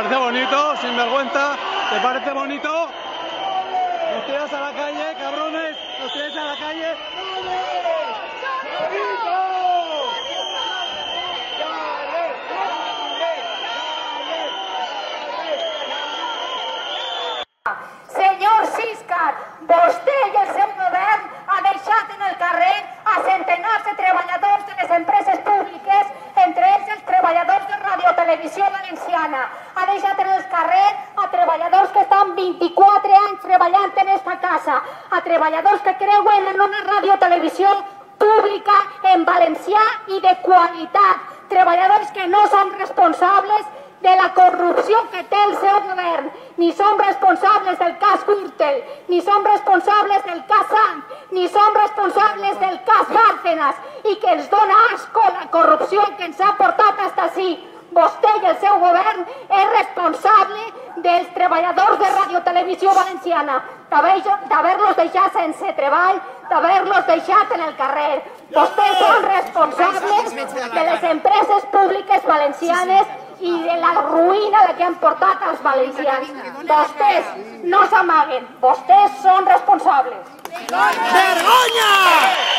parece bonito, sinvergüenza? ¿Te parece bonito? ¿Nos tiras a la calle, cabrones? ¿Nos tiráis a la calle? Senyor Siscar, vostè i el seu govern ha deixat en el carrer a centenars de treballadors de les empreses públiques, entre ells els treballadors de Radiotelevisió Valenciana. Ha deixat en el carrer a treballadors que estan 24 anys treballant en esta casa, a treballadors que creuen en una radiotelevisió pública en valencià i de qualitat, treballadors que no són responsables de la corrupció que té el seu govern, ni som responsables del cas Gürtel, ni som responsables del cas Sant, ni som responsables del cas Bárcenas, i que ens dona asco la corrupció que ens ha portat fins ací. Vostè i el seu govern és responsable dels treballadors de Radiotelevisió Valenciana, d'haver-los deixat sense treball, d'haver-los deixat en el carrer. Vostès són responsables de les empreses públiques valencianes i de la ruïna que han portat els valencians. Vostès no s'amaguen, vostès són responsables. Vergonya!